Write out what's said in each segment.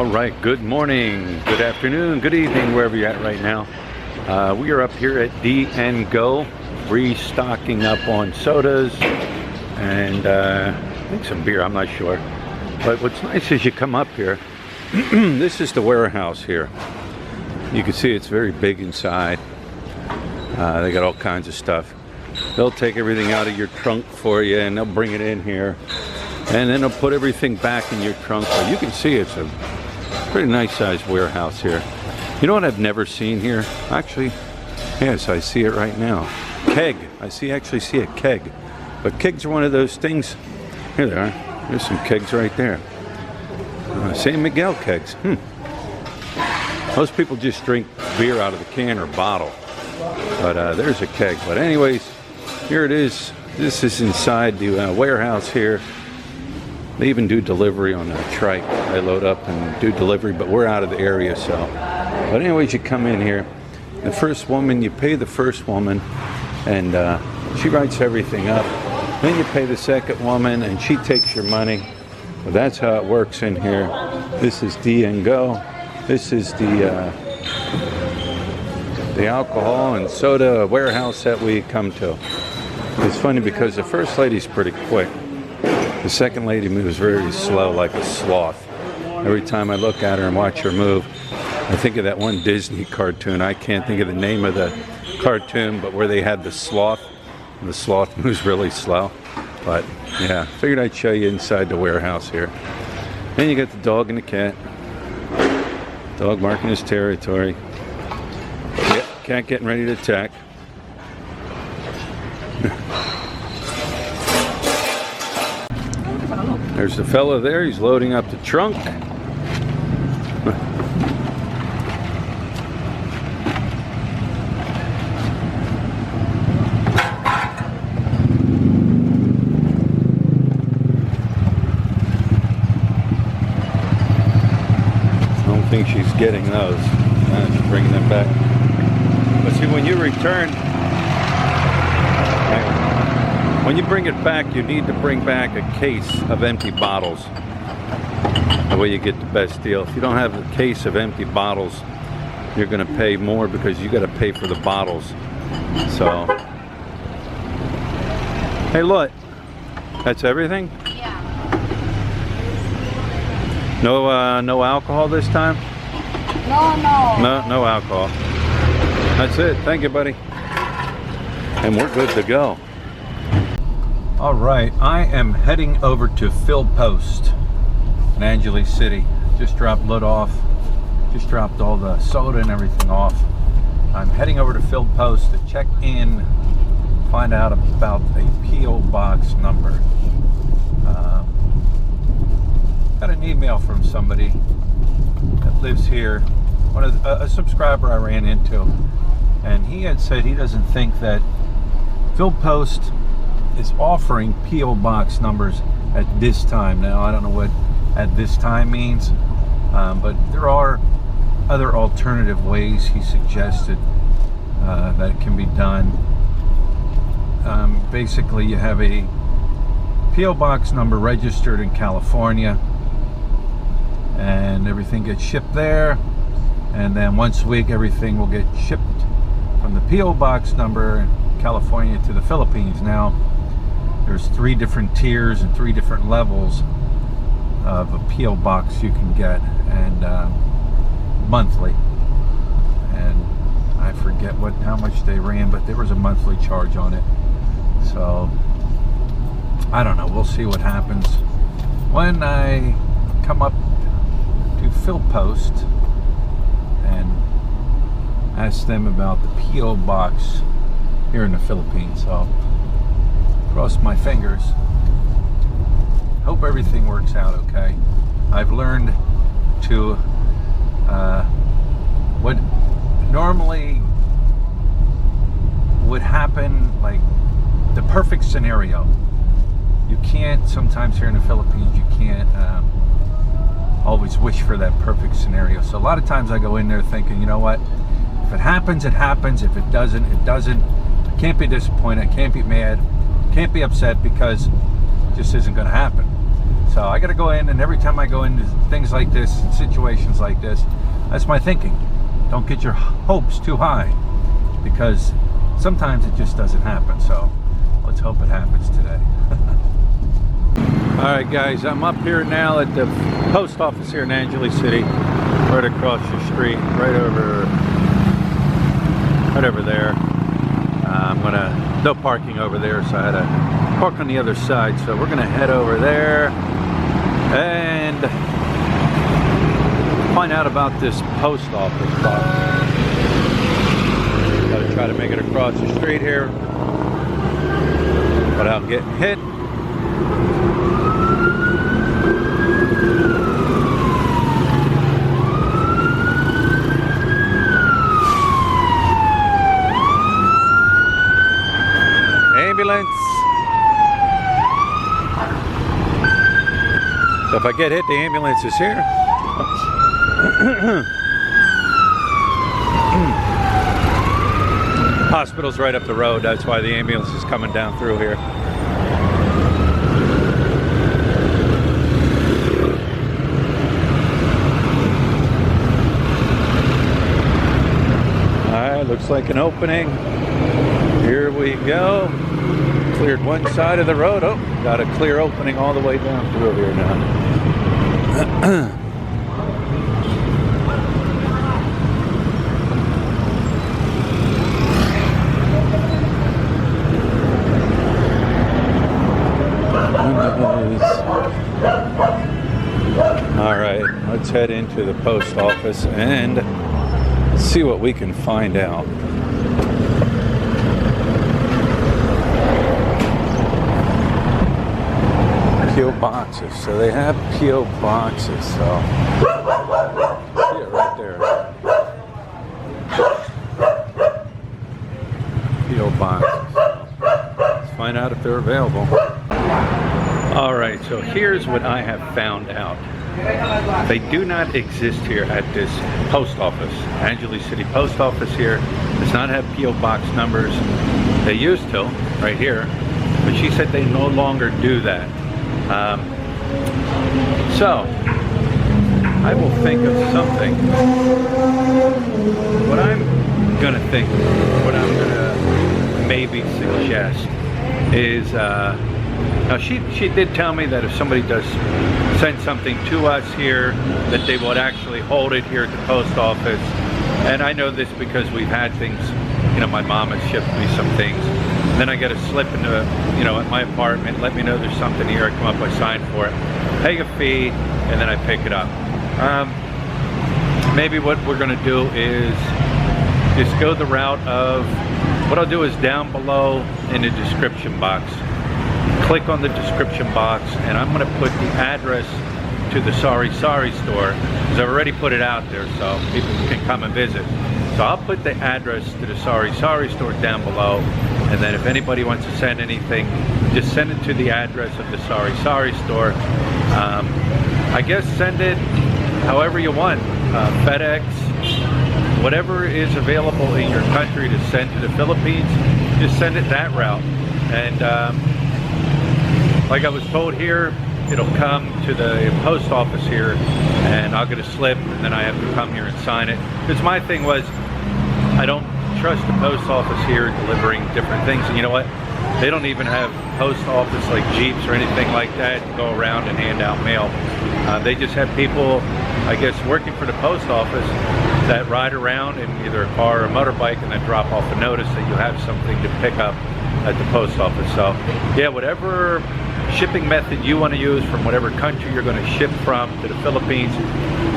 All right, good morning, good afternoon, good evening, wherever you're at right now. We are up here at D&Go, restocking up on sodas and I think some beer, I'm not sure. But what's nice is you come up here, this is the warehouse here. You can see it's very big inside. They got all kinds of stuff. They'll take everything out of your trunk for you and they'll bring it in here. And then they'll put everything back in your trunk. So you can see it's a pretty nice sized warehouse here. You know what I've never seen here? Actually, yes, I see it right now. Keg. I actually see a keg. But kegs are one of those things. Here they are. There's some kegs right there. San Miguel kegs. Most people just drink beer out of the can or bottle. But there's a keg. But anyways, here it is. This is inside the warehouse here. They even do delivery on a trike. They load up and do delivery, but we're out of the area, so. But anyways, you come in here. The first woman, you pay the first woman, and she writes everything up. Then you pay the second woman, and she takes your money. Well, that's how it works in here. This is D&Go. This is the alcohol and soda warehouse that we come to. It's funny because the first lady's pretty quick. The second lady moves very slow, like a sloth. Every time I look at her and watch her move, I think of that one Disney cartoon. I can't think of the name of the cartoon, but where they had the sloth. And the sloth moves really slow. But yeah, figured I'd show you inside the warehouse here. Then you got the dog and the cat. Dog marking his territory. Yep, cat getting ready to attack. There's the fella there, he's loading up the trunk. I don't think she's getting those. She's bringing them back. But see, when you return, when you bring it back, you need to bring back a case of empty bottles. That way you get the best deal. If you don't have a case of empty bottles, you're going to pay more because you got to pay for the bottles. So, hey, look, that's everything? Yeah. No alcohol this time? No alcohol. That's it. Thank you, buddy. And we're good to go. All right, I am heading over to Phil Post in Angeles City. Just dropped lid off. Just dropped all the soda and everything off. I'm heading over to Phil Post to check in, find out about a P.O. box number. Got an email from somebody that lives here, a subscriber I ran into, and he had said he doesn't think that Phil Post is offering P.O. box numbers at this time. Now, I don't know what at this time means, but there are other alternative ways he suggested that it can be done. Basically, you have a P.O. box number registered in California, and everything gets shipped there, and then once a week everything will get shipped from the P.O. box number in California to the Philippines. Now, there's 3 different tiers and 3 different levels of a P.O. box you can get, and monthly. And I forget how much they ran, but there was a monthly charge on it. So I don't know. We'll see what happens when I come up to Phil Post and ask them about the P.O. box here in the Philippines. So cross my fingers. Hope everything works out okay. I've learned to what normally would happen, like the perfect scenario. You can't, sometimes here in the Philippines, you can't always wish for that perfect scenario. So a lot of times I go in there thinking, you know what, if it happens, it happens. If it doesn't, it doesn't. I can't be disappointed. I can't be mad. Can't be upset because it just isn't going to happen. So I got to go in, and every time I go into things like this, situations like this, that's my thinking. Don't get your hopes too high, because sometimes it just doesn't happen. So let's hope it happens today. All right, guys, I'm up here now at the post office here in Angeles City, right across the street, right over there. No parking over there, so I had to park on the other side. So we're gonna head over there and find out about this post office box. Gotta try to make it across the street here without getting hit. Ambulance. So if I get hit, the ambulance is here. Hospital's right up the road. That's why the ambulance is coming down through here. Alright, looks like an opening. Here we go. Cleared one side of the road. Oh, got a clear opening all the way down through here now. All right, let's head into the post office and see what we can find out. P.O. boxes. So they have P.O. boxes. So see it right there. P.O. boxes. Let's find out if they're available. All right. So here's what I have found out. They do not exist here at this post office. Angeles City Post Office here does not have P.O. box numbers. They used to, right here, but she said they no longer do that. So I will think of something. What I'm gonna maybe suggest is now she did tell me that if somebody does send something to us here, that they would actually hold it here at the post office. And I know this because we've had things, you know, my mom has shipped me some things. Then I get a slip into, you know, at my apartment, let me know there's something here, I come up, I sign for it, pay a fee, and then I pick it up. Maybe what we're gonna do is just go the route of, what I'll do is down below in the description box, click on the description box, and I'm gonna put the address to the Sari-Sari store, because I've already put it out there so people can come and visit. So I'll put the address to the Sari-Sari store down below, and then if anybody wants to send anything, just send it to the address of the Sari-Sari store. I guess send it however you want, FedEx, whatever is available in your country to send to the Philippines, just send it that route. And like I was told here, it'll come to the post office here, and I'll get a slip, and then I have to come here and sign it. Because my thing was, I don't trust the post office here delivering different things. And you know what? They don't even have post office like Jeeps or anything like that to go around and hand out mail. They just have people, I guess, working for the post office that ride around in either a car or a motorbike and then drop off a notice that you have something to pick up at the post office. So yeah, whatever shipping method you want to use from whatever country you're going to ship from to the Philippines,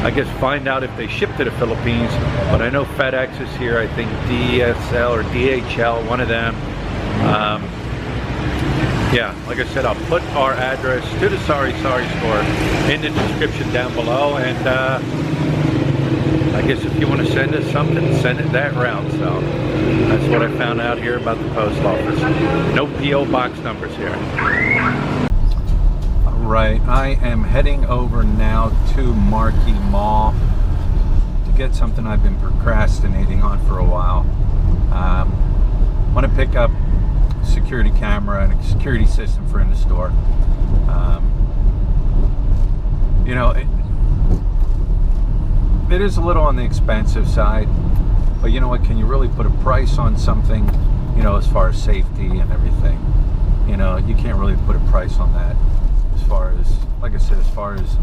I guess find out if they ship to the Philippines. But I know FedEx is here, I think DSL or DHL, one of them. Yeah, like I said, I'll put our address to the Sari-Sari store in the description down below, and I guess if you want to send us something, send it that route. So that's what I found out here about the post office. No P.O. box numbers here. Right, I am heading over now to Marquee Mall to get something I've been procrastinating on for a while. I want to pick up a security camera and a security system for in the store. you know, it is a little on the expensive side, but you know what, can you really put a price on something, you know, as far as safety and everything? You know, you can't really put a price on that as far as, like I said, as far as,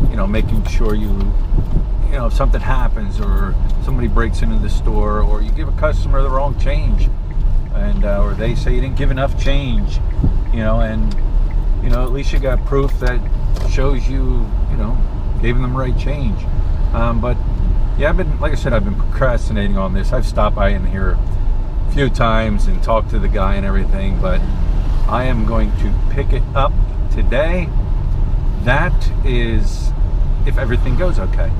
you know, making sure you know, if something happens or somebody breaks into the store, or you give a customer the wrong change, and or they say you didn't give enough change, you know, and you know, at least you got proof that shows you, you know, gave them the right change. But yeah, I've been, like I said, I've been procrastinating on this. I've stopped by in here a few times and talked to the guy and everything, but I am going to pick it up today. That is, if everything goes okay.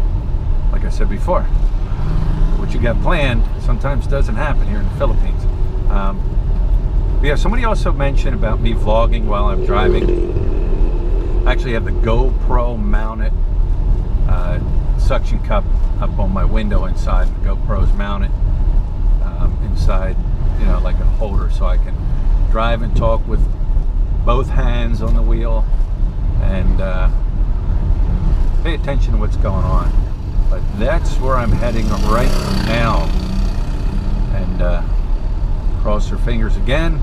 Like I said before, what you got planned sometimes doesn't happen here in the Philippines. But yeah, somebody also mentioned about me vlogging while I'm driving. I actually have the GoPro mounted suction cup up on my window inside. The GoPro's mounted inside, you know, like a holder, so I can drive and talk with both hands on the wheel and pay attention to what's going on. But that's where I'm heading right now, and cross your fingers again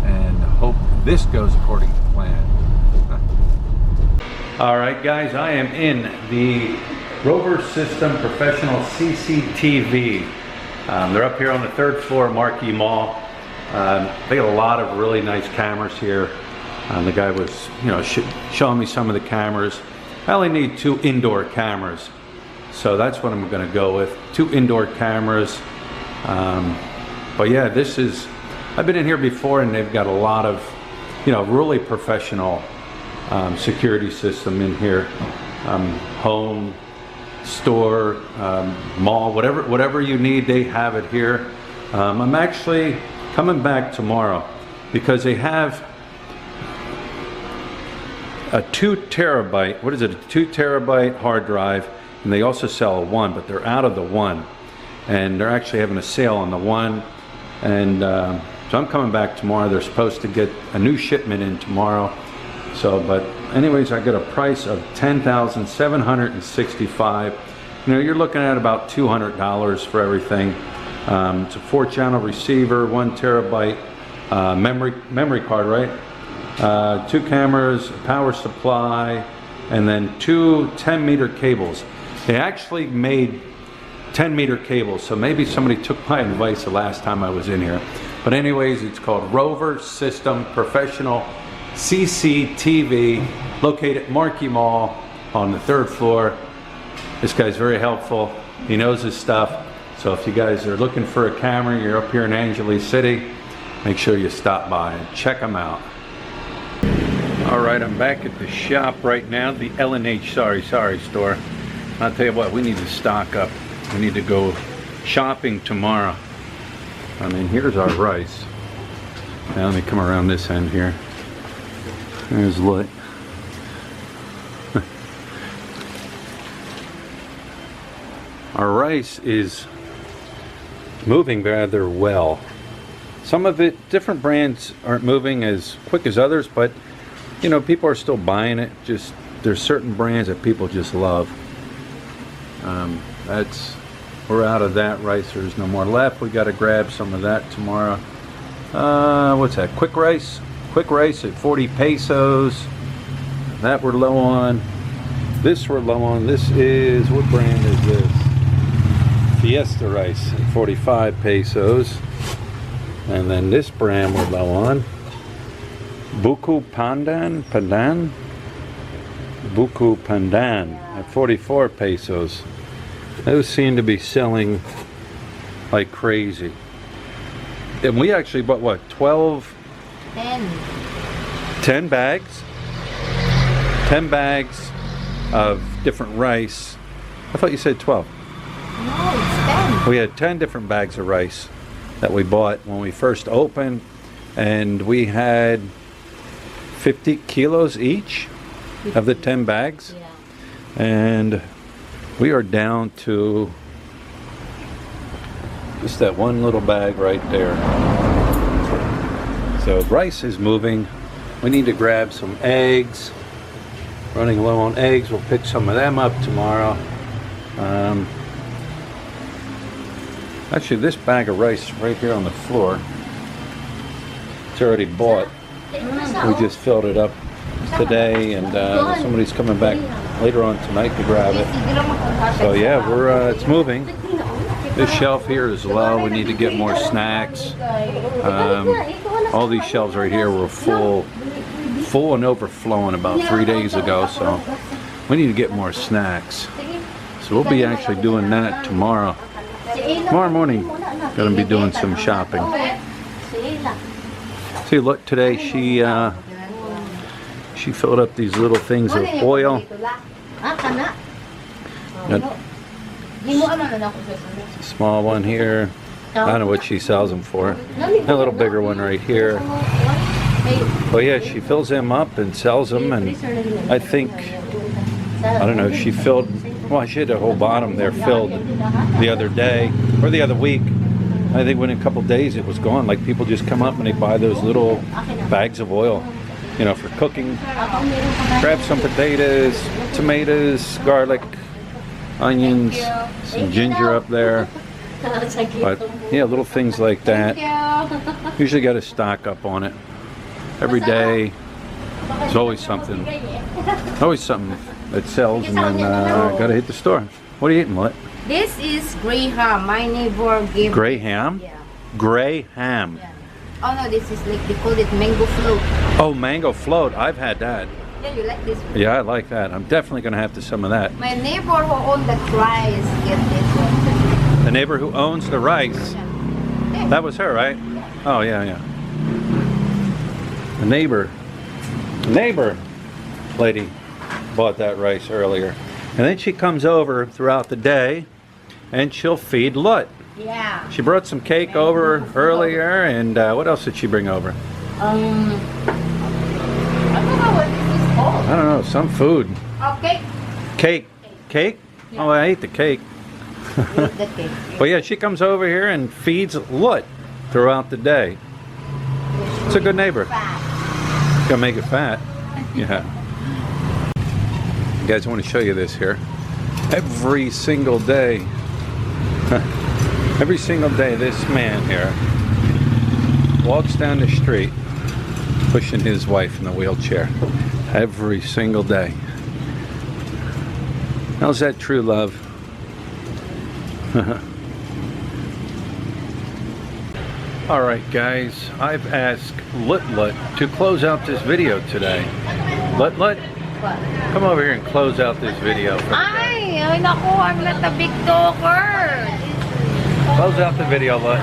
and hope this goes according to plan. All right, guys, I am in the Rover System Professional CCTV. They're up here on the 3rd floor of Marquee Mall. They got a lot of really nice cameras here. The guy was, you know, showing me some of the cameras. I only need 2 indoor cameras, so that's what I'm going to go with. 2 indoor cameras. But yeah, this is, I've been in here before, and they've got a lot of, you know, really professional security system in here. Home, store, mall, whatever you need, they have it here. I'm actually coming back tomorrow because they have a 2 terabyte, what is it, a 2 terabyte hard drive, and they also sell a 1, but they're out of the 1, and they're actually having a sale on the 1, and so I'm coming back tomorrow. They're supposed to get a new shipment in tomorrow. So, but anyways, I got a price of $10,765. You know, you're looking at about $200 for everything. It's a 4-channel receiver, 1 terabyte memory card, right? 2 cameras, power supply, and then 2 10-meter cables. They actually made 10-meter cables, so maybe somebody took my advice the last time I was in here. But anyways, it's called Rover System Professional CCTV, located at Marquee Mall on the 3rd floor. This guy's very helpful. He knows his stuff. So if you guys are looking for a camera, you're up here in Angeles City, make sure you stop by and check them out. All right, I'm back at the shop right now, the L&H Sari-Sari store. I'll tell you what, we need to stock up. We need to go shopping tomorrow. I mean, here's our rice. Now let me come around this end here. There's light. Our rice is moving rather well. Some of it, different brands aren't moving as quick as others, but you know, people are still buying it. Just there's certain brands that people just love. We're out of that rice. There's no more left. We got to grab some of that tomorrow. What's that? Quick rice. Quick rice at 40 pesos. That we're low on. This we're low on. This is, what brand is this? Fiesta rice at 45 pesos. And then this brand we're low on. Buku Pandan. Buku Pandan at 44 pesos. Those seem to be selling like crazy. And we actually bought what, 10 bags? 10 bags of different rice. I thought you said 12. No, it's 10. We had 10 different bags of rice that we bought when we first opened, and we had 50 kilos each of the 10 bags. Yeah. And we are down to just that one little bag right there. So rice is moving. We need to grab some eggs. running low on eggs. We'll pick some of them up tomorrow. Actually, this bag of rice right here on the floor, it's already bought. We just filled it up today, and somebody's coming back later on tonight to grab it. So yeah, it's moving. This shelf here is low. We need to get more snacks. All these shelves right here were full and overflowing about 3 days ago, so we need to get more snacks. So we'll be actually doing that tomorrow. Tomorrow morning, gonna be doing some shopping. See, look, today she filled up these little things of oil. Got a small one here. I don't know what she sells them for. A little bigger one right here. But yeah, she fills them up and sells them, and I think, I don't know, she filled, well, she had a whole bottom there filled the other day, or the other week. I think within a couple days it was gone. Like, people just come up and they buy those little bags of oil, you know, for cooking. Grab some potatoes, tomatoes, garlic, onions, some ginger up there. But yeah, little things like that. Usually got to stock up on it. Every day, there's always something that sells, and then got to hit the store. What are you eating, what? This is gray ham. My neighbor gave. Gray ham? Yeah. Gray ham. Yeah. Oh no, this is like, they call it mango float. Oh, mango float. I've had that. Yeah, you like this one? Yeah, I like that. I'm definitely going to have to some of that. My neighbor who owned the rice get this one. The neighbor who owns the rice. Yeah. That was her, right? Oh, yeah, yeah. The neighbor lady bought that rice earlier. And then she comes over throughout the day and she'll feed Lut. Yeah. She brought some cake over earlier, and what else did she bring over? I don't know what this is called. I don't know, some food. Oh, cake. Cake. Cake? Yeah. Oh, I ate the cake. The cake. But yeah, she comes over here and feeds Lut throughout the day. It's a good neighbor. Gonna make it fat. Yeah. You guys, I want to show you this here. Every single day, every single day, this man here walks down the street pushing his wife in the wheelchair. Every single day. How's that true love? Alright guys, I've asked Lut to close out this video today. Lut, come over here and close out this video for the day. Ay, naku, I'm not a big talker. Close out the video, Lut.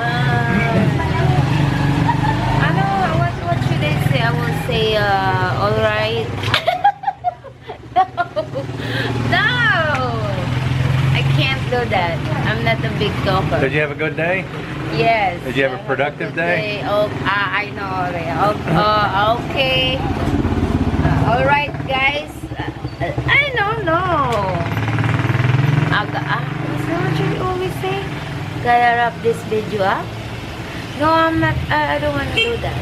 What should I say? I will say, alright. No! I can't do that. I'm not a big talker. Did you have a good day? Yes. Did you have a productive day? Oh, I know. Okay. Alright, guys. I don't know. What's what you always say? Gotta wrap this video up? No, I'm not. I don't want to do that.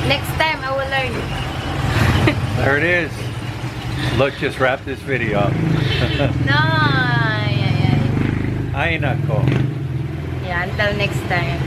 Next time, I will learn. There it is. Look, just wrap this video up. No. Yeah. Ay nako. Yeah, until next time.